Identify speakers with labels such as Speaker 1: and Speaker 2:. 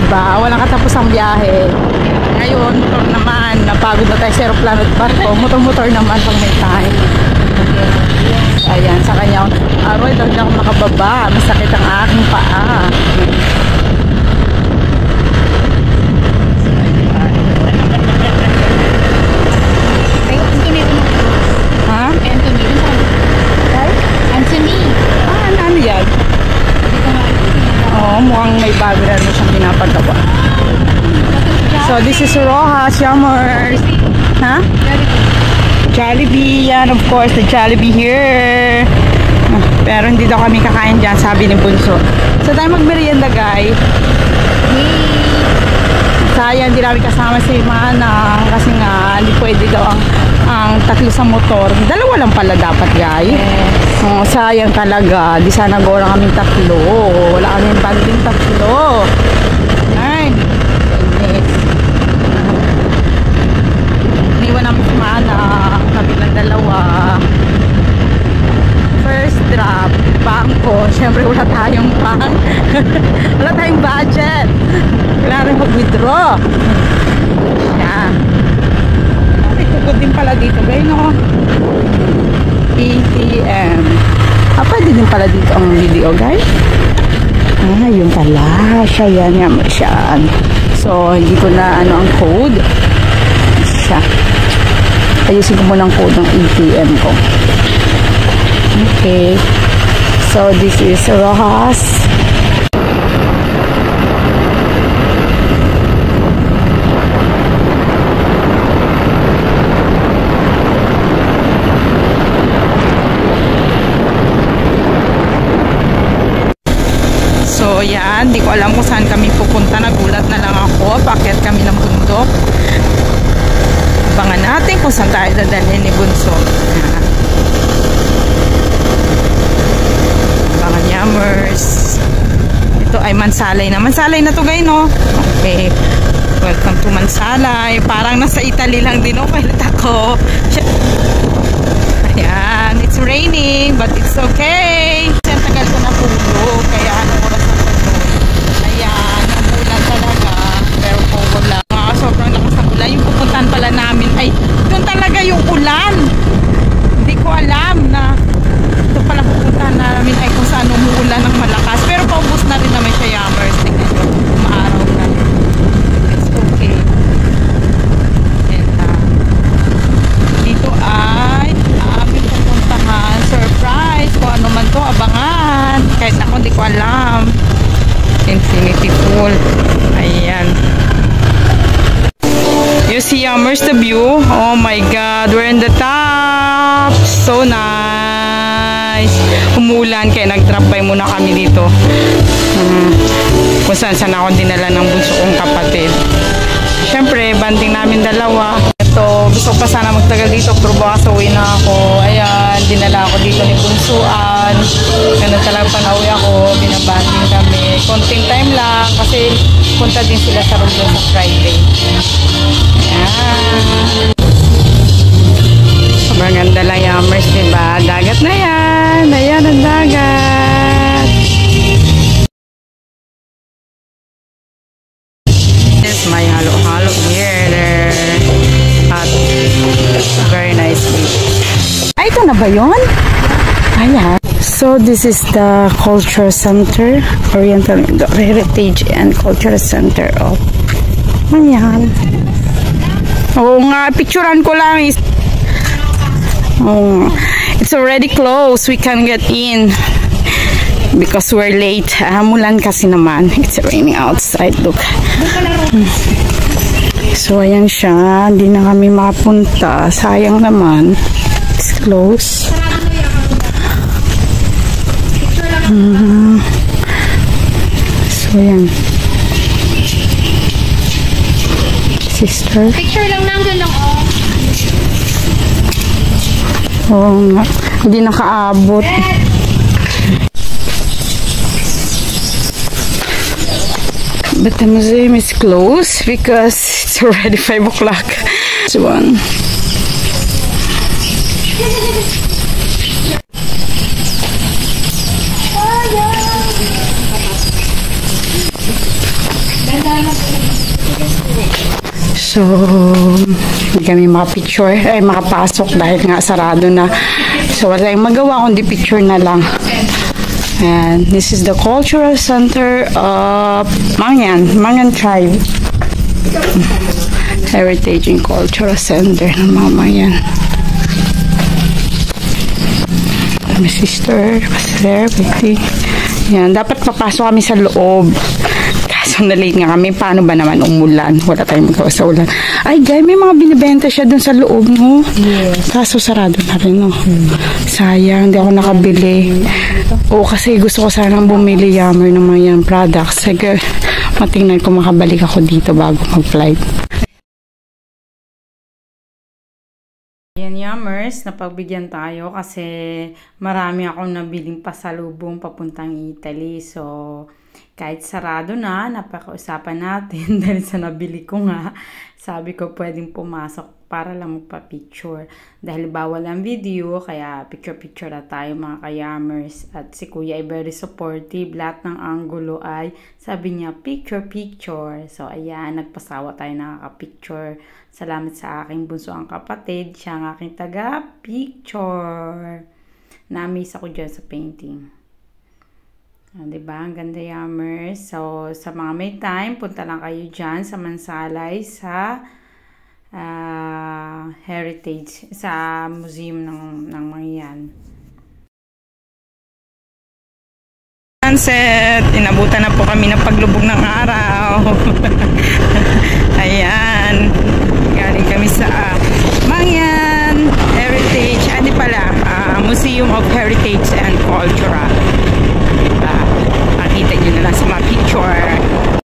Speaker 1: Diba? Walang katapos ang biyahe. Ngayon, motor naman. Napagod na tayo sa aeroplano at barko. Motor-motor naman pag may time. Ayan, sa kanya. Aroy, daw ako makababa. Masakit ang aking paa. Ha? Anthony. Ano yan? Oo, mukhang may bago na siyang pinapagawa. So, this is Rojas, Yummers. Ha? Jollibee. Yan, of course, the Jollibee here. Pero hindi daw kami kakain dyan, sabi ni Bunso. So, tayo magmerienda, guys. Sayang, hindi namin kasama si Mana. Kasi nga, hindi pwede daw ang tatlo sa motor. Dalawa lang pala dapat, guys. Yes. Oh, sayang talaga. Di sana go lang kaming tatlo. Wala kaming banding tatlo. Ay. Iniwan namin si Mana. Kami lang dalawa. First drop, bangko. Siyempre wala tayong bank. Wala tayong budget. Kailangan mag-withdraw. Yan. May tugod din pala dito, guys, no? ATM. Pwede din pala dito ang video, guys. Yun pala. Siya yan. Yan. So, hindi ko na ang code. Siya. Ayusin ko muna ang code ng ATM ko. Okay. So, this is Rojas. So, yan. Di ko alam kung saan kami pupunta. Nagulat na lang ako. Paakyat kami ng bundok. Abangan natin kung saan tayo dadalhin ni Bunso. Abangan Yummers. Ito ay Mansalay na. Mansalay na to, guys, no? Okay. Welcome to Mansalay. Parang nasa Italy lang din, no? Palit ako. Ayan. It's raining, but it's okay. Tagal ko na pulo. Kaya anong oras na pulo. Ayan. Nagulan talaga. Pero pulo lang. Sobrang lakas ng ulan. Yung pupuntahan pala namin ay doon talaga yung ulan. Hindi ko alam na ito pala pupuntahan namin ay kung saan umuulan ng malakas. Pero paubos na rin naman siya, Yummers. Tingnan nyo. Maaraw na. It's okay. And dito ay aming pupuntahan. Surprise! Kung ano man to, abangan. Kahit ako hindi ko alam. Infinity Pool. Ayan. You see, Yummers, the view. Oh my God, we're in the top. So nice. Umulan, kaya nag-drop by muna kami dito. Kung saan ako dinala ng bunso kong kapatid. Siyempre, banding namin dalawa. Ito, gusto ko pa sana magtagal dito, pero bukas uwi na ako. Ayan, dinala ako dito ni Bunsuan. Ganun talaga panauwi ako, binabanding kami. Konting time lang, kasi punta din sila sa Rolo sa Friday. Ayan. Sobrang ganda lang, Yummers, diba? Dagat na yan. Ayan ang dagat. This may halo-halo here. At very nice beach. Ay, ito na ba yun? Ayan. So, this is the Culture Center. Oriental Heritage and Culture Center of ayan. Oo nga, picturean ko lang. Oh, it's already closed. We can get in because we're late. Mulan kasi naman. It's raining outside. Look. So, ayan siya. Hindi na kami makapunta. Sayang naman. It's closed. So, ayan. Sister.
Speaker 2: Picture lang nandiyan lang, oh.
Speaker 1: Oo nga. Hindi nakaabot. But the museum is closed because it's already 5 o'clock. This one. So, hindi kami makapicture, makapasok dahil nga sarado na. So, wala yung magawa kundi picture na lang. And this is the cultural center of Mangyan tribe. Heritage and Cultural Center ng mga Mangyan. My sister was there, baby. Yan, dapat papasok kami sa loob. Kaso na late nga kami. Paano ba naman umulan? Wala tayong magawa sa ulan. Ay, guys, may mga binibenta siya dun sa loob, no? Yes. Kaso sarado na rin, no? Sayang, hindi ako nakabili. Oo, kasi gusto ko sanang bumili Yammer ng mga yan products. Sige, matingnan ko makabalik ako dito bago mag-flight. Yan, Yammers, napagbigyan tayo kasi marami akong nabiling pasalubong papuntang Italy. So, kahit sarado na, napakausapan natin dahil sa nabili ko nga. Sabi ko pwedeng pumasok para lang magpa-picture. Dahil bawal ang video, kaya picture-picture na tayo mga ka-Yammers. At si Kuya ay very supportive. Lahat ng angulo ay sabi niya picture-picture. So, ayan, nagpasawa tayo nakaka-picture. Salamat sa aking bunso ang kapatid. Siya ang aking taga-picture. Na-amaze ako dyan sa painting. Diba? Ang ganda, Yammers. So, sa mga may time, punta lang kayo dyan sa Mansalay sa Heritage, sa museum ng mga yan. Sunset. Inabutan na po kami ng paglubog ng araw. Ayan. Galing kami sa